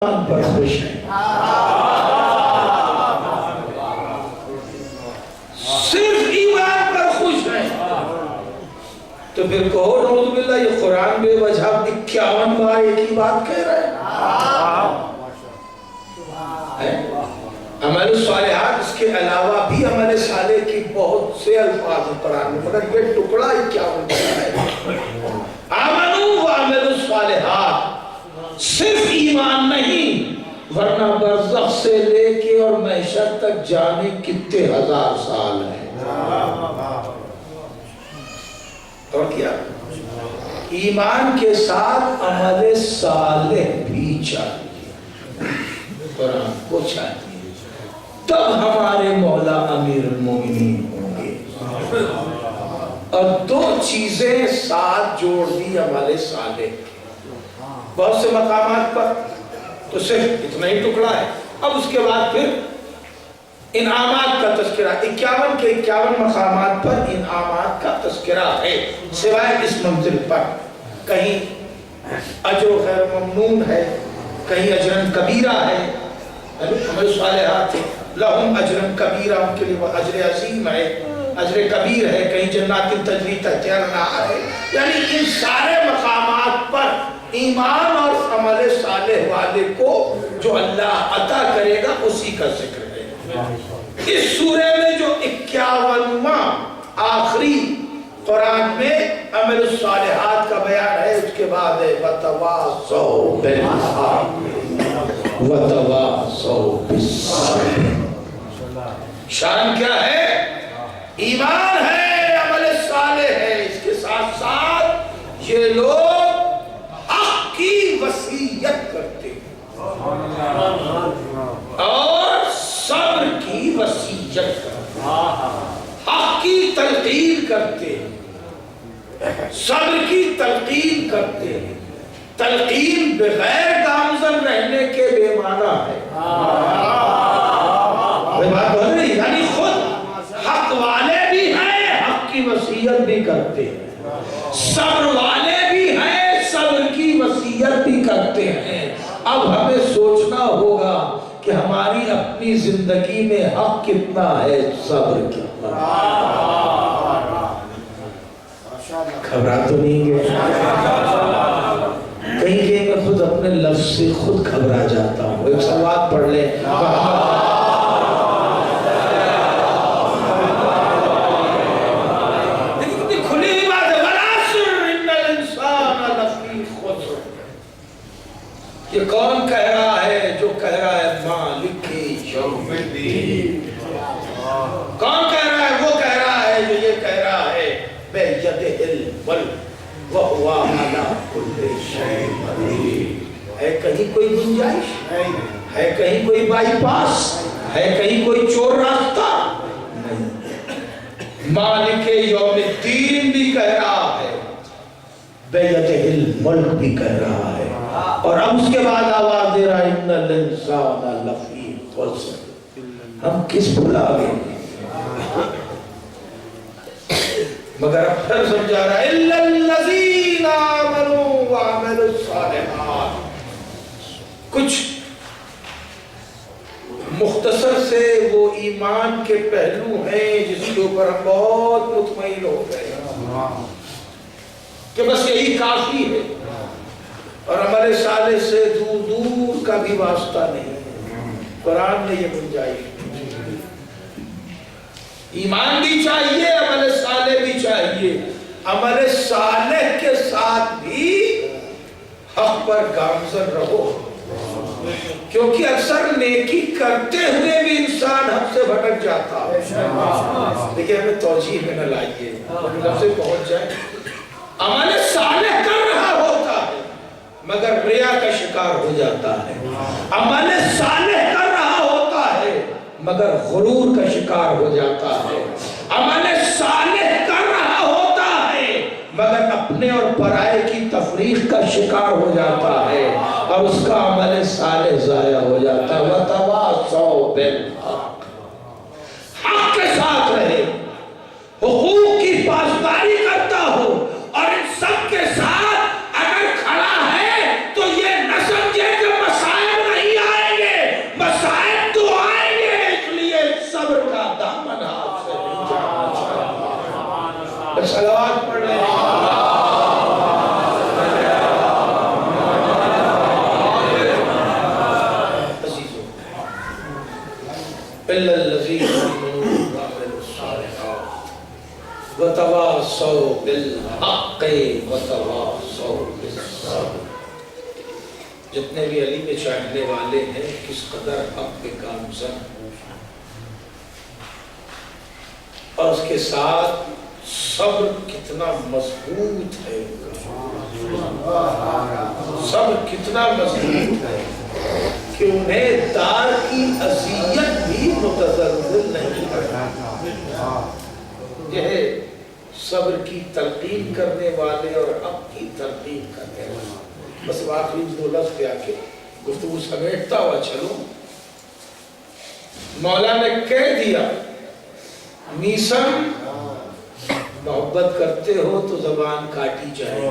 پر خوش ہیں، صرف ایمان پر خوش ہیں۔ تو پھر کہو نعوذ باللہ یہ قرآن بے وجہ 51 بار ایک ہی بات کہہ رہے ہیں۔ عمل الصالحات اس کے علاوہ بھی عمل صالح کی بہت سے الفاظ ہیں قرآن میں، مگر یہ ٹکڑا 51 بار ہے۔ آمنوا وعملوا الصالحات، صرف ایمان نہیں ورنہ برزخ سے لے کے اور محشر تک جانے کتنے ہزار سال ہیں۔ اور کیا ایمان کے ساتھ عمل صالح بھی چاہیے، قرآن کو چاہیے، تب ہمارے مولا امیر المومنین ہوں گے۔ اور دو چیزیں ساتھ جوڑ دی عمل صالح، بہت سے مقامات پر تو صرف اتنا ہی ٹکڑا ہے۔ اب اس کے بعد پھر انعامات کا تذکرہ، 51 کے 51 مقامات پر انعامات کا تذکرہ ہے، سوائے اس منزل پر کہیں اجر غیر ممنون ہے، کہیں اجرن کبیرہ ہے، عمل صالحات ہے، لہم اجرن کبیرہ، ان کے لیے اجر عظیم ہے، اجر کبیر ہے، کہیں جنات تجری تحتہا الانہار ہے۔ یعنی ان سارے مقامات پر ایمان اور عمل صالح والے کو جو اللہ عطا کرے گا اسی کا ذکر ہے۔ اس سورے میں جو 51واں آخری قرآن میں عمل الصالحات کا بیان ہے، اس کے بعد ہے وَتَوَاصَوْا بِالْحَقِّ وَتَوَاصَوْا بِالصَّبْرِ۔ شان کیا ہے؟ ایمان ہے، عمل صالح ہے، اس کے ساتھ ساتھ یہ لوگ حق کی وصیت کرتے ہیں اور صبر کی وصیت کرتے ہیں، حق کی تلقین کرتے ہیں، صبر کی تلقین کرتے ہیں۔ تلقین بغیر گامزن رہنے کے بے معنی ہے، بات بول رہی، یعنی خود حق والے بھی ہیں، حق کی وصیت بھی کرتے ہیں، صبر والے بھی ہیں، صبر کی وصیت بھی کرتے ہیں۔ اب ہمیں سوچنا ہوگا کہ ہماری اپنی زندگی میں حق کتنا ہے، صبر کتنا ہے۔ گھبرا تو نہیں گئے؟ کہیں کہ میں خود اپنے لفظ سے خود گھبرا جاتا ہوں۔ ایک سوال پڑھ لیں، یہ کون کہہ رہا ہے؟ جو کہہ رہا ہے مالک یوم الدین۔ کون کہہ رہا ہے؟ وہ کہہ رہا ہے جو یہ کہہ رہا ہے بیدہ الملک وہو علی کل شیء قدیر۔ ہے کہیں کوئی گنجائش؟ ہے کہیں کوئی بائی پاس؟ ہے کہیں کوئی چور راستہ؟ نہیں۔ مالک یوم الدین بھی کہہ رہا ہے، بیدہ الملک بھی کہہ رہا ہے، اور اب اس کے بعد آواز دے رہا ہے ان الانسان لفی خسر۔ ہم کس بھلا گئے؟ مگر اب پھر سمجھا رہا ہے الا الذین آمنوا وعملوا الصالحات۔ کچھ مختصر سے وہ ایمان کے پہلو ہیں جس کے اوپر ہم بہت مطمئن ہو گئے کہ بس یہی کافی ہے، اور عمل صالح سے دور دور کا بھی واسطہ نہیں ہے۔ قرآن نے یہ گنجائش، ایمان بھی چاہیے، عمل صالح بھی چاہیے، عمل صالح کے ساتھ بھی حق پر گامزن رہو، کیونکہ اکثر نیکی کرتے ہوئے بھی انسان حق سے بھٹک جاتا ہے۔ دیکھیں ہمیں توجیہ میں نہ لائیے، لفظ پہنچ جائے۔ عمل صالح کر رہا ہوتا ہے مگر ریا کا شکار ہو جاتا ہے، عمل صالح کر رہا ہوتا ہے مگر غرور کا شکار ہو جاتا ہے، عمل صالح کر رہا ہوتا ہے مگر اپنے اور پرائے کی تفریق کا شکار ہو جاتا ہے، اور اس کا عمل صالح ضائع ہو جاتا ہے۔ وَتَوَاصَوْا بِالْحَقِّ، حق کے ساتھ رہے، حقوق کی پاسداری کرتا ہو، اور ان سب کے ساتھ اگر کھڑا ہے تو یہ نہ سمجھے کہ مسائل بالحق وتواصوا بالصبر. جتنے بھی علی کے چاہنے والے ہیں کس قدر حق پہ گامزن اور اس کے ساتھ صبر کتنا مضبوط ہے، صبر کتنا مضبوط ہے کہ انہیں دار کی اذیت بھی متزلزل نہیں کرتا. یہ صبر کی تلقین کرنے والے اور حق کی تلقین کرنے والے. بس آخری دو لفظ پہ آ کے گفتگو سمیٹتا ہوا چلو. مولا نے کہہ دیا میسم محبت کرتے ہو تو زبان کاٹی جائے گی.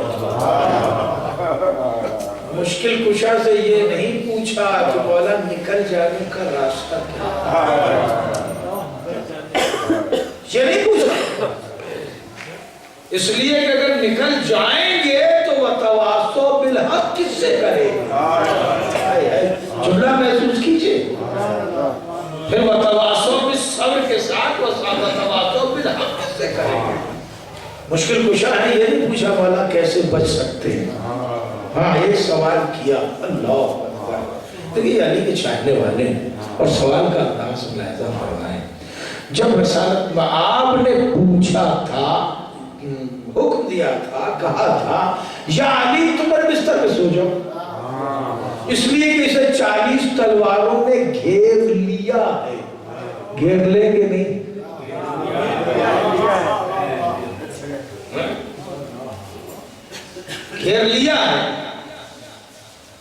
مشکل کشا سے یہ نہیں پوچھا کہ مولا نکل جانے کا راستہ کیا، یہ نہیں پوچھا. اس لیے کہ اگر نکل جائیں گے تو وتواصوا بالحق کس سے کرے گا؟ جملہ محسوس کیجئے. پھر وتواصوا بالصبر کے ساتھ وتواصوا بالحق کس سے کرے گا؟ مشکل کشا ہے، یہ نہیں پوچھا مولا کیسے بچ سکتے ہیں. ہاں ایک سوال کیا. اللہ اکبر. دیکھیے علی کے چاہنے والے ہیں اور سوال کا انداز ملاحظہ فرمائیں. جب رسالت مآب نے پوچھا تھا، حکم دیا تھا، کہا تھا یا علی تم پر بستر پہ سو جاؤ، اس لیے کہ اسے 40 تلواروں نے گھیر لیا ہے. گھیر لیں گے نہیں؟ گھیر لیا ہے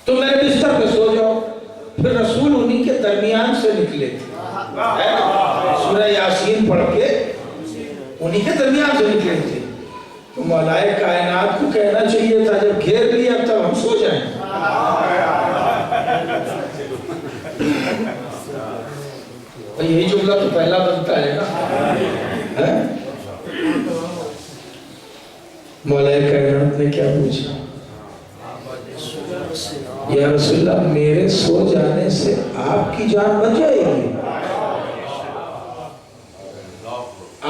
تو میرے بستر پہ سو جاؤ. پھر رسول انہی کے درمیان سے نکلے تھے، سورہ یاسین پڑھ کے انہی کے درمیان سے نکلے تھے. تو مولائے کائنات کو کہنا چاہیے تھا جب گھیر لیا تب ہم سو جائیں. یہی جملہ تو پہلا بنتا ہے نا. مولائے کائنات نے کیا پوچھا؟ یا رسول اللہ میرے سو جانے سے آپ کی جان بچ جائے گی.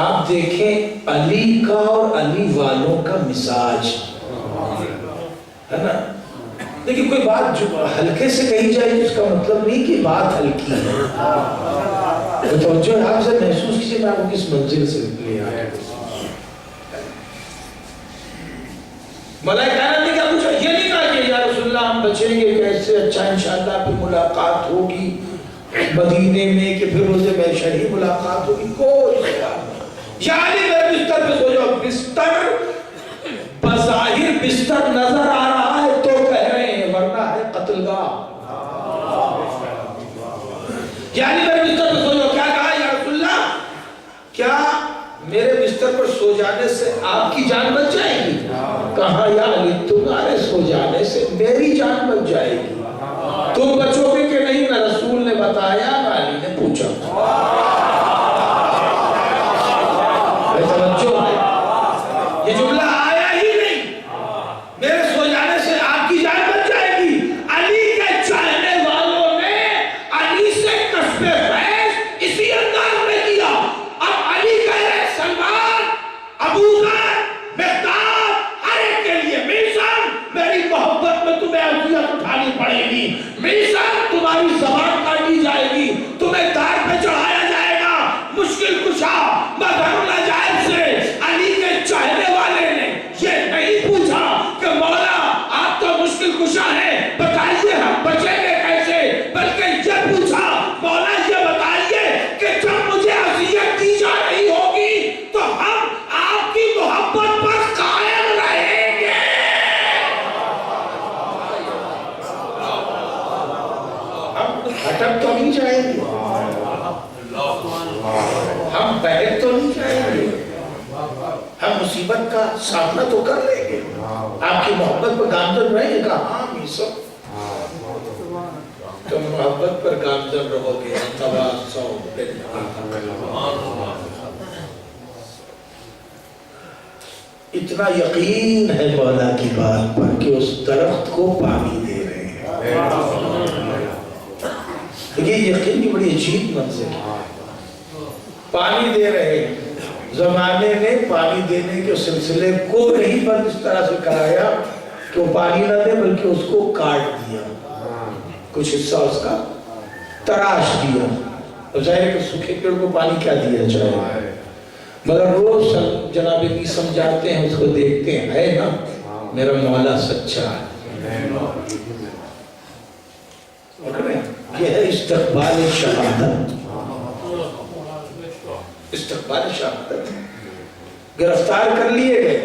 آپ دیکھیں علی کا اور علی والوں کا مزاج ہے نا. لیکن کوئی بات جو ہلکے سے کہی جائے اس کا مطلب نہیں کہ بات ہلکی ہے. توجہ آپ سے محسوس کیجئے میں آپ کو کس منزل سے لے آیا. ملائکہ نے کیا پوچھا؟ یہ نہیں کہا کہ یا رسول اللہ ہم بچیں گے کیسے، اچھا انشاءاللہ پھر ملاقات ہوگی مدینے میں کہ پھر روزے محشر ہی ملاقات ہوگی. کوئی سوال نہیں. یا علی میرے بستر پہ سو جاؤ. بستر بظاہر بستر نظر آ رہا ہے تو کہہ رہے ہیں، ورنہ ہے قتل گاہ. یا علی میرے بستر پہ سو جاؤ. کیا کہا یا رسول اللہ کیا میرے بستر پر سو جانے سے آپ کی جان بچ جائے گی؟ کہا یا علی تمہارے سو جانے سے میری جان بچ جائے گی. تم بچو گے کہ نہیں؟ نہ رسول نے بتایا نہ علی نے پوچھا. توجہ ہے، یہ جملہ آیا ہی نہیں میرے سو جانے سے آپ کی جان بچ جائے گی. علی کے چاہنے والوں نے علی سے کسب فیض اسی انداز میں کیا. اب علی کہہ رہے سلمان، ابو ذر، مقداد، ہر ایک کے لیے میثم میری محبت میں تمہیں اذیت اٹھانی پڑے گی. میثم تمہاری زبان کاٹی جائے گی، تمہیں دار پہ چڑھایا جائے گا. مشکل کشا مگر ناجائز سے علی کے چاہنے والے نے یہ نہیں پوچھا کہ مولا آپ تو مشکل کشا ہیں بتائیے ہم بچیں گے کیسے، بلکہ یہ پوچھا مولا یہ بتائیے کہ جب مجھے اذیت دی جا رہی ہوگی تو ہم آپ کی محبت پر قائم رہیں گے. ہم ہٹک تو نہیں جائیں گے، ہم بہت تو نہیں جائیں گے، ہم مصیبت کا سامنا تو کر لیں گے. آپ کی محبت پر گامزن رہیں گے. ہاں میثم تم محبت پر گامزن رہو گے. تواصوا بالحق. اتنا یقین ہے مولا کی بات پر کہ اس درخت کو پانی دے رہے ہیں. یہ یقین کی بڑی عجیب منظر ہے. پانی دے رہے ہیں، زمانے نے پانی دینے کے سلسلے کو نہیں بند اس طرح سے کرایا کہ وہ پانی نہ دے بلکہ اس کو کاٹ دیا، کچھ حصہ اس کا تراش دیا۔ اب ظاہر ہے کہ سوکھے پیڑ کو پانی کیا دیا جائے، مگر روز جناب میثم جاتے ہیں، اس کو دیکھتے ہیں، ہے نا میرا مولا سچا ہے۔ یہ ہے استقبال شہادت، استقبال شہادت۔ گرفتار کر لیے گئے،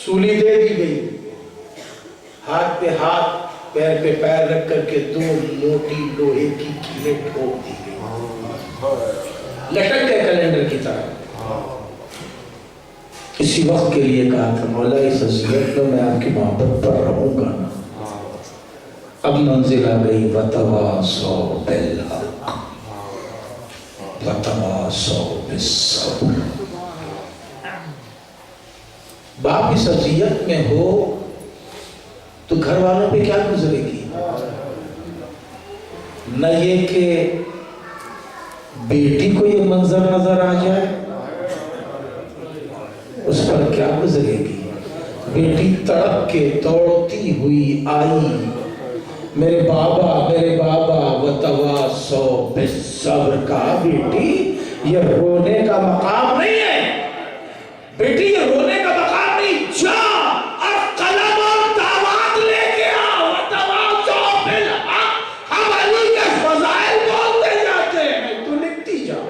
سولی دے دی گئی، ہاتھ پہ ہاتھ پیر پہ پیر رکھ کر کے 2 موٹی لوہے کی کیلیں ٹھوک دی گئی، لٹک گئے کیلنڈر کی طرح۔ اسی وقت کے لیے کہا تھا مولا اس اذیت میں میں آپ کی محبت پر رہوں گا نا۔ اب منزل آ گئی وتواصوا بالحق وتواصوا بالصبر۔ باپ اس اذیت میں ہو تو گھر والوں پہ کیا گزرے گی؟ نہ یہ کہ بیٹی کو یہ منظر نظر آ جائے، اس پر کیا گزرے گی؟ بیٹی تڑپ کے دوڑتی ہوئی آئی، میرے بابا وتواصوا بالصبر کہا۔ بیٹی یہ رونے کا مقام نہیں ہے، بیٹی یہ رونے کا مقام نہیں، جا اور قلم اور دعوات لے کے آ۔ وتواصوا بالحق، ہم علی کے فضائل بولتے جاتے ہیں، تو لکھتی جا۔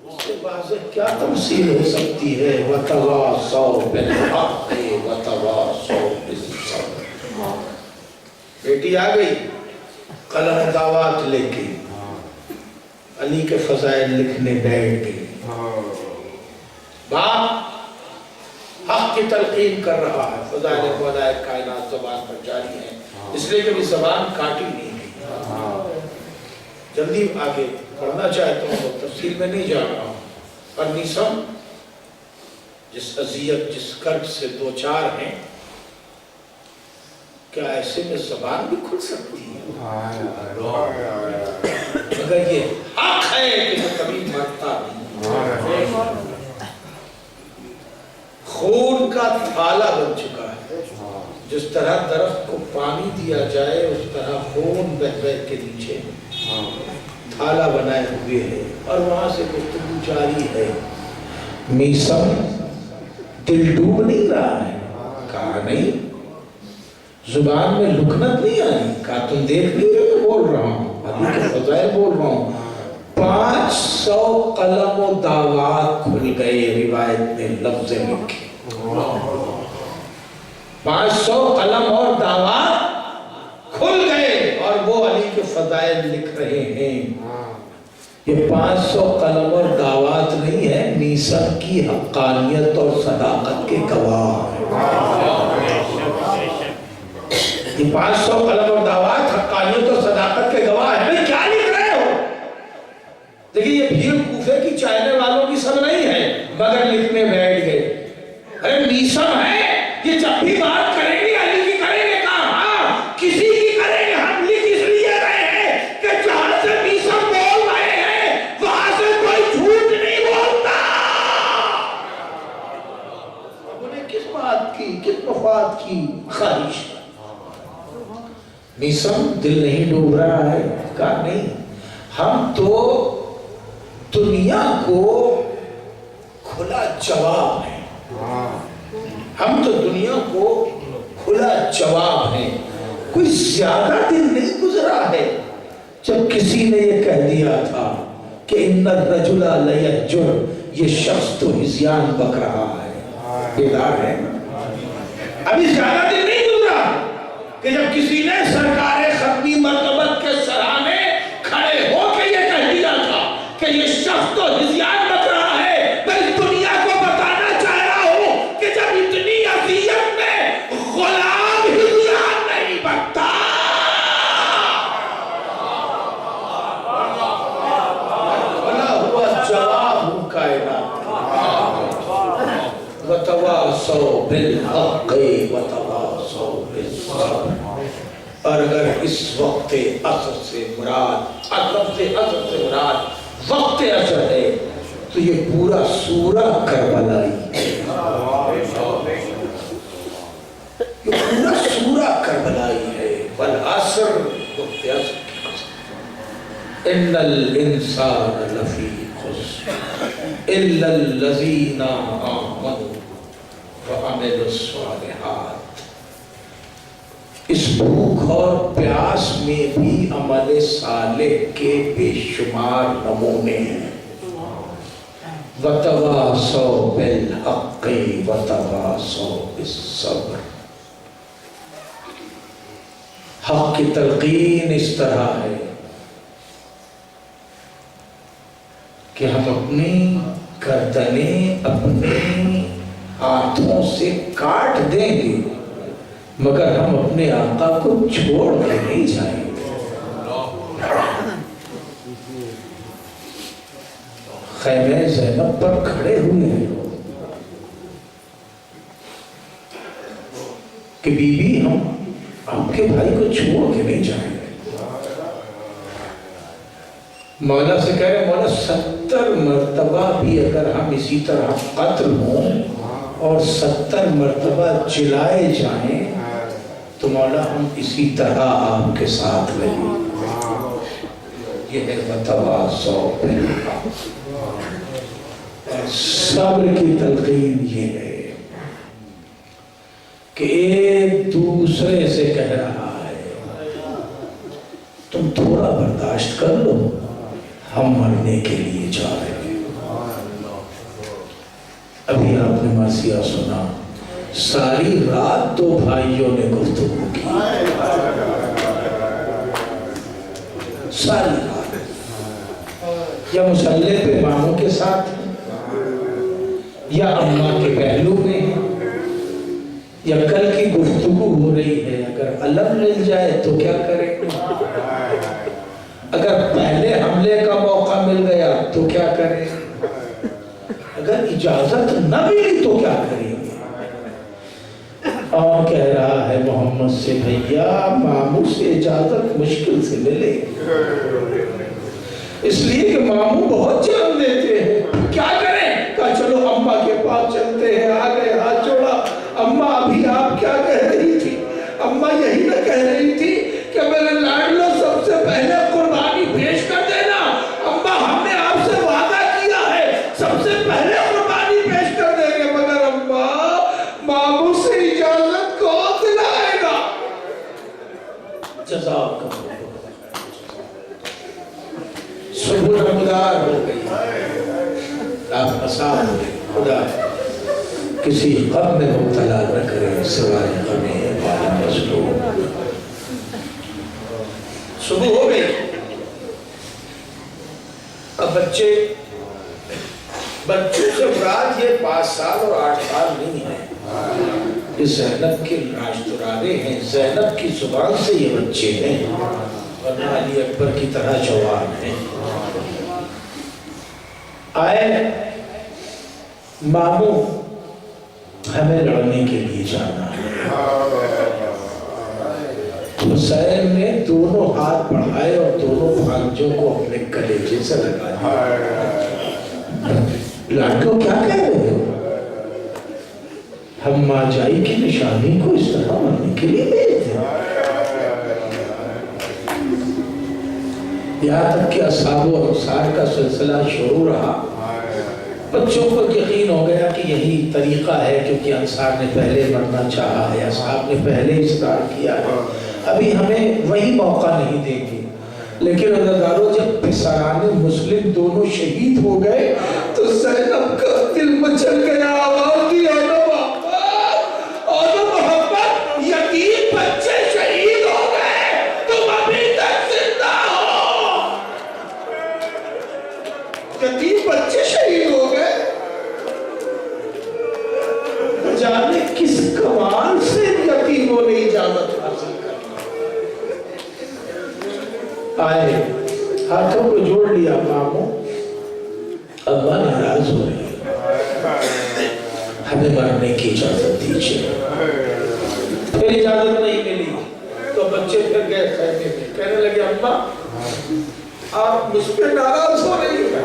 اس کے بعد کیا تمثیل ہو سکتی ہے؟ وتواصوا بالحق وتواصوا بالصبر۔ بیٹی آ گئی قلم دعوات لے کے، علی کے فضائل لکھنے بیٹھ گئی۔ باپ حق کی تلقین کر رہا ہے، فضائل خدائے کائنات زبان پر جاری ہے، اس لیے کبھی زبان کاٹی نہیں گئی۔ جلدی آگے پڑھنا چاہتا ہوں، تفصیل میں نہیں جا رہا ہوں۔ اور میثم جس اذیت جس کرب سے دو چار ہیں، کیا ایسے میں زبان بھی کھل سکتی ہے؟ مگر یہ حق ہے کہ وہ کبھی مرتا نہیں۔ خون کا تھالا بن چکا ہے، جس طرح درخت کو پانی دیا جائے اس طرح خون بہ بہ کے نیچے تھالا بنائے ہوئے ہے، اور وہاں سے گفتگو جاری ہے۔ میثم دل ڈوب نہیں رہا ہے، کہا نہیں، زبان میں لکنت نہیں آئی، کہا تم دیکھ نہیں رہے میں بول رہا ہوں، علی کے فضائل بول رہا ہوں۔ 500 قلم و دعوات کھل گئے، روایت میں لفظ لکھے 500 قلم اور دعوات کھل گئے، اور وہ علی کے فضائل لکھ رہے ہیں۔ یہ 500 قلم اور دعوات نہیں ہے، میثم کی حقانیت اور صداقت کے گواہ ہیں۔ یہ 500 قلم اور دعوات حقانیت اور صداقت کے گواہ ہیں۔ بھئی کیا لکھ رہے ہو؟ دیکھیں یہ بھیڑ کوفے کی چاہنے والوں کی سب نہیں ہے، مگر لکھنے بیٹھ گئے۔ ارے میثم ہے، یہ جب بھی بات کریں گے علی کی کریں گے، کہاں ہاں کسی کی کریں گے، ہم لکھ اس لیے رہے ہیں کہ جہاں سے میثم بول رہے ہیں وہاں سے کوئی جھوٹ نہیں بولتا۔ انہوں نے کس بات کی، کس مفاد کی خواہش؟ میثم دل نہیں ڈوب رہا ہے، کہا نہیں، ہم تو دنیا کو کھلا جواب ہیں، ہم تو دنیا کو کھلا جواب ہیں۔ کوئی زیادہ دن نہیں گزرا ہے جب کسی نے یہ کہہ دیا تھا کہ ان الرجل لیہجر، یہ شخص تو ہذیان بک رہا ہے، بیدار ہے۔ ابھی زیادہ دن نہیں گزرا کہ جب کسی نے سرکار ختمی مرتبت کے سرانے کھڑے ہو کے یہ کہہ دیا تھا کہ یہ شخص تو ہذیان بک رہا ہے۔ میں اس دنیا کو بتانا چاہ رہا ہوں کہ جب اتنی اذیت میں غلام ہذیان نہیں بکتا۔ بنا ہوا جواب ہوں کائنات، وتواصوا بالحق وتواصوا بالصبر۔ اور اگر اس وقت عصر سے مراد، لفظ عصر سے مراد وقت عصر ہے تو یہ پورا سورہ کربلائی ہے، یہ پورا سورہ کربلائی ہے۔ والعصر، وقت عصر کی قسم، ان الانسان لفی خسر الا الذین آمنوا وعملوا الصالحات۔ اس بھوک اور پیاس میں بھی عمل صالح کے بے شمار نمونے ہیں۔ وَتَوَاصَوْا بِالْحَقِّ وَتَوَاصَوْا بِالصَّبْرِ۔ حق کی تلقین اس طرح ہے کہ ہم اپنی گردنیں اپنے ہاتھوں سے کاٹ دیں گے مگر ہم اپنے آقا کو چھوڑ کے نہیں جائیں گے۔ خیمہ زینب پر کھڑے ہوئے ہیں کہ بی بی ہم آپ کے بھائی کو چھوڑ کے نہیں جائیں گے۔ مولا سے کہہ رہے مولا 70 مرتبہ بھی اگر ہم اسی طرح قتل ہوں اور 70 مرتبہ جلائے جائیں تو مولا ہم اسی طرح آپ کے ساتھ رہیں۔ یہ ہے وتواصوا بالحق۔ صبر کی تلقین یہ ہے کہ ایک دوسرے سے کہہ رہا ہے تم تھوڑا برداشت کر لو، ہم مرنے کے لیے جا رہے ہیں۔ ابھی آپ نے مرثیہ سنا، ساری رات دو بھائیوں نے گفتگو کی، ساری رات، یا مصلی پہ ماموں کے ساتھ یا اماں کے پہلو میں ہے، یا کل کی گفتگو ہو رہی ہے اگر علم مل جائے تو کیا کریں، اگر پہلے حملے کا موقع مل گیا تو کیا کریں، اگر اجازت نہ ملی تو کیا کریں۔ اور کہہ رہا ہے محمد سے بھیا ماموں سے اجازت مشکل سے ملے، اس لیے کہ ماموں بہت جان دیتے ہیں، کیا کریں، کہا چلو اماں کے پاس چلتے ہیں۔ آگے ہاتھ جوڑا، اماں ابھی آپ کیا کہہ رہی تھی؟ اماں یہی نہ کہہ رہی تھی کہ میرے لاڈلو سب سے پہلے قربانی پیش کر دینا؟ اماں ہم نے آپ سے وعدہ کیا ہے سب سے پہلے قربانی پیش کر دیں گے، مگر اماں ماموں سے اجازت کون دلائے گا؟ جزاک اللہ، صبح نمودار ہو گئی، آپ آسان ہو گئی۔ خدا کسی غم میں مبتلا نہ کرے سوائے غم والا مظلوم۔ صبح ہو گئی، اب بچوں سے مراد یہ 5 سال اور 8 سال نہیں ہے، یہ زینب کے راجدرارے ہیں، زینب کی زبان سے یہ بچے ہیں، ورنہ علی اکبر کی طرح جوان ہیں۔ آئے ماموں ہمیں لڑنے کے لیے جانا ہے۔ حسین نے دونوں ہاتھ بڑھائے اور دونوں بھانجوں کو اپنے کلیجے سے لگایا۔ لاڈلو کیا کہہ رہے ہو؟ ہم ماں جائی کی نشانی کو اس طرح مرنے کے لیے بھیجتے ہیں؟ یہاں تک کہ اصحاب و انصار کا سلسلہ شروع رہا، بچوں کو یقین ہو گیا کہ یہی طریقہ ہے، کیونکہ انصار نے پہلے مرنا چاہا ہے، اصحاب نے پہلے اصرار کیا ہے، ابھی ہمیں وہی موقع نہیں دیں گے۔ لیکن عزیزانو جب پسران مسلم دونوں شہید ہو گئے تو زینب کا دل مچل گیا، آواز دی اور محمد یتیم بچے شہید ہو گئے، تم ابھی تک زندہ ہو، یتیم بچے شہید ہو گئے، جانے کس کمال سے یتیموں نے اجازت حاصل کر آئے، ہاتھوں کو جوڑ لیا ماموں، ابا ناراض ہو رہی ہے، ہمیں مرنے کی اجازت دیجیے۔ پھر اجازت نہیں ملی تو بچے پھر گئے خیمے میں، کہنے لگے اماں آپ مجھ پہ ناراض ہو رہی ہیں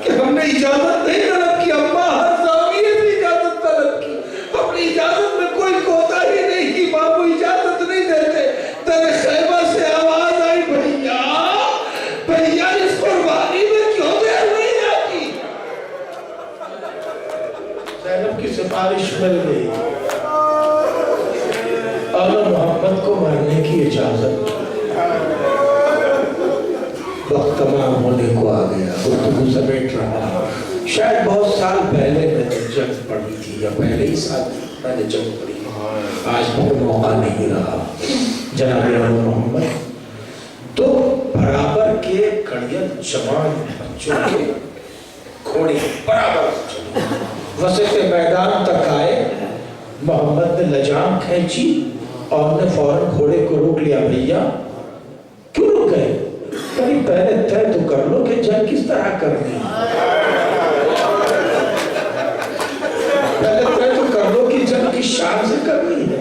کہ ہم نے اجازت نہیں طلب کی، اماں ہر زاویے سے اجازت طلب کی، اپنی اجازت میں کوئی کوتاہی نہیں کی، بابو اجازت نہیں دیتے، تیرے خیمہ سے آواز آئی بھیا بھیا اس قربانی میں کیوں دیر نہیں آتی؟ زینب کی سفارش مل گئی اور محمد کو مرنے کی اجازت، وقت تمام ہونے کو آ گیا، گفتگو سمیٹ رہا، شاید بہت سال پہلے میں نے جنگ پڑھی تھی یا پہلے ہی سال میں نے جنگ پڑھی، آج پھر موقع نہیں رہا جناب محمد، تو برابر کے کڑیل جوان بچوں کے گھوڑے برابر وسط میدان تک آئے، محمد نے لجام کھینچی اور نے فوراً گھوڑے کو روک لیا، بھیا کیوں رک گئے؟ کہیں پہلے طے تو کر لو کہ جنگ کس طرح کرنی ہے، پہلے طے تو کر لو کہ جنگ کس شان سے کرنی ہے،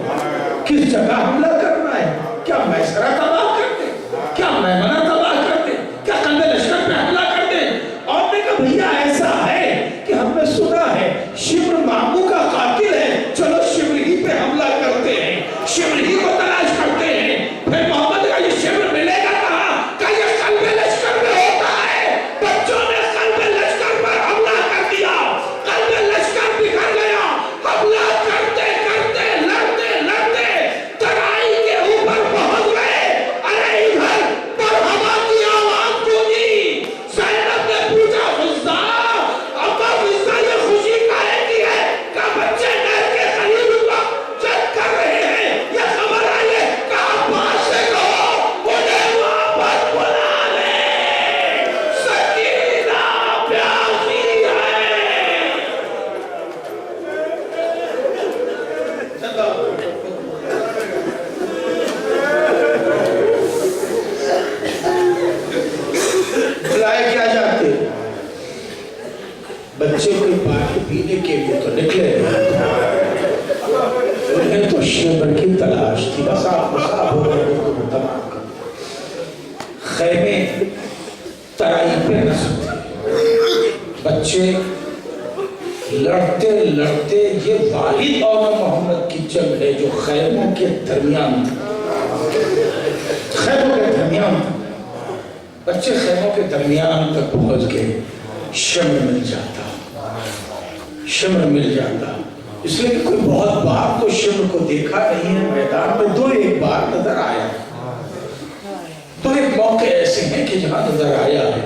کس جگہ حملہ کرنا ہے، کیا میسرہ تباہ کر دیں، کیا میمنہ تباہ کر دیں، کیا قلب لشکر پہ حملہ کر دیں؟ اور نے کہا بھیا ایسا ہے کہ ہم نے سنا ہے شمر مامو کا قاتل ہے، چلو شمر ہی پہ حملہ کرتے ہیں، شمر ہی کو تلاش کرتے ہیں۔ پھر محمد کا یہ شمر ملے گا کہاں؟ کہ یہ قلب لشکر میں ہوتا ہے۔ بچوں نے قلب لشکر پر حملہ کر دیا، قلب لشکر بکھر گیا، حملہ کرتے کرتے لڑتے لڑتے ترائی کے اوپر پہنچ گئے۔ ارے ادھر مرحبا کی آواز گونجی، زینب نے پوچھا فضہ، ابا فضہ یہ خوشی کاہے کی ہے کہ بچے نہر کے قریب جنگ کر رہے ہیں، یہ خبر آئی ہے کہ عباس سے کہو انہیں واپس بلا لے، سکینہ پیاسی ہے۔ بلائے کیا جاتے؟ بچے کوئی پانی پینے کے لیے تو نکلے انہیں تو شمر کی تلاش تھی، بس آپ مصاب ہو گئے تو تمام کر خیمے ترائی پہ نصب تھے، بچے لڑتے لڑتے، یہ واحد اور محمد کی جنگ ہے جو خیموں کے درمیان خیموں کے درمیان بچے خیموں کے درمیان تک پہنچ گئے، شمر مل جاتا، شمر مل جاتا، اس لیے کہ کوئی بہت بار تو شمر کو دیکھا نہیں ہے میدان میں، دو ایک بار نظر آیا، تو ایک موقع ایسے ہیں کہ جہاں نظر آیا ہے،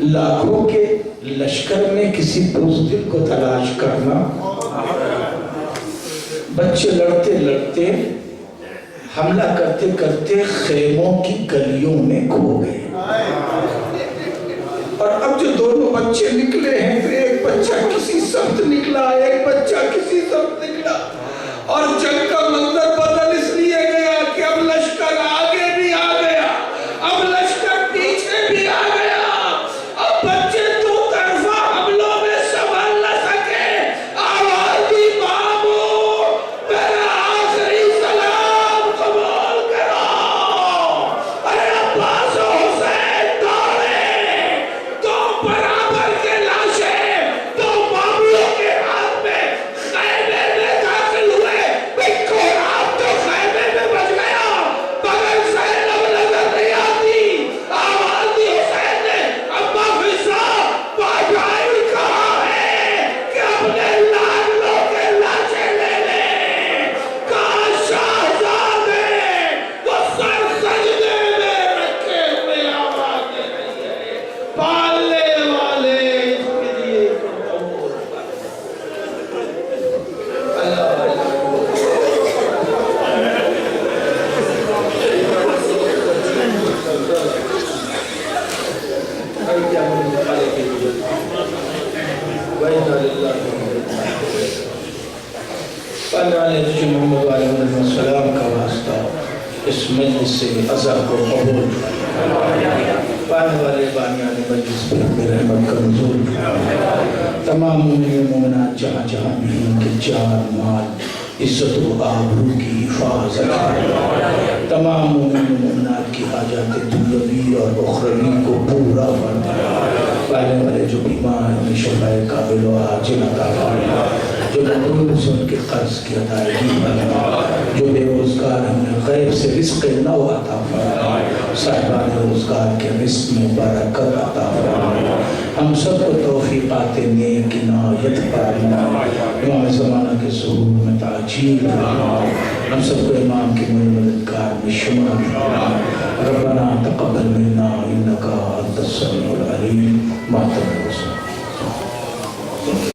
لاکھوں کے لشکر میں کسی بزدل کو تلاش کرنا، بچے لڑتے لڑتے حملہ کرتے کرتے خیموں کی گلیوں میں کھو گئے، اور اب جو دونوں بچے نکلے ہیں تو ایک بچہ کسی سمت نکلا، ایک بچہ کسی سمت نکلا، اور جنگ کا منظر بدل اس لیے گیا کہ اب لشکر آگے بھی آ گیا، اب لشکر پیچھے بھی آ گیا، اب بچے دو طرفہ حملوں میں سنبھل نہ سکے، آواز دی مامو میرا آخری سلام قبول کرو، ارے عباس و حسین دوڑے، دو برابر کے لاشیں دو ماموں کے ہاتھ میں خیمے میں داخل ہوئے، ایک اور آپ تو خیمے میں بچ گیا، مگر زینب نظر نہیں آتی، آواز دی حسین نے ابا فضہ بادشاہی کہا ہے کہ اپنے لاڈلوں کے لاشیں لے لیں، کہا شہزادے وہ سر سجدے میں رکھے ہوئے آواز دے رہی ہے، پالنے والے اس کے لیے قبول اللہ محمد علیہ السلام کا واسطہ اس مجلس سے عزا کو قبول پانے والے بانیان مجلس پر اپنی رحمت کا نزول، تمام مومنین مومنات جہاں جہاں بھی ان کے جان مال عزت و آبرو کی حفاظت، تمام مومنات کی حاجات دنیاوی اور اخروی کو پورا فرما، پہلے والے جو بیمار میں شفا کامل و عاجل عطا فرما، جو مقروض ان کے قرض کی ادائیگی فرما، جو بے روزگار ہمیں غیب سے رزق نو عطا فرما، صاحبان روزگار کے رزق میں برکت عطا فرما، ہم سب کو توفیقات نیک عنایت فرما، امام زمانہ کے ظہور میں تعجیل فرما، ہم سب کو امام کے مددگار میں شمار فرما، ربنا تقبل منا انکا انت السمیع العلیم، ماتم رسول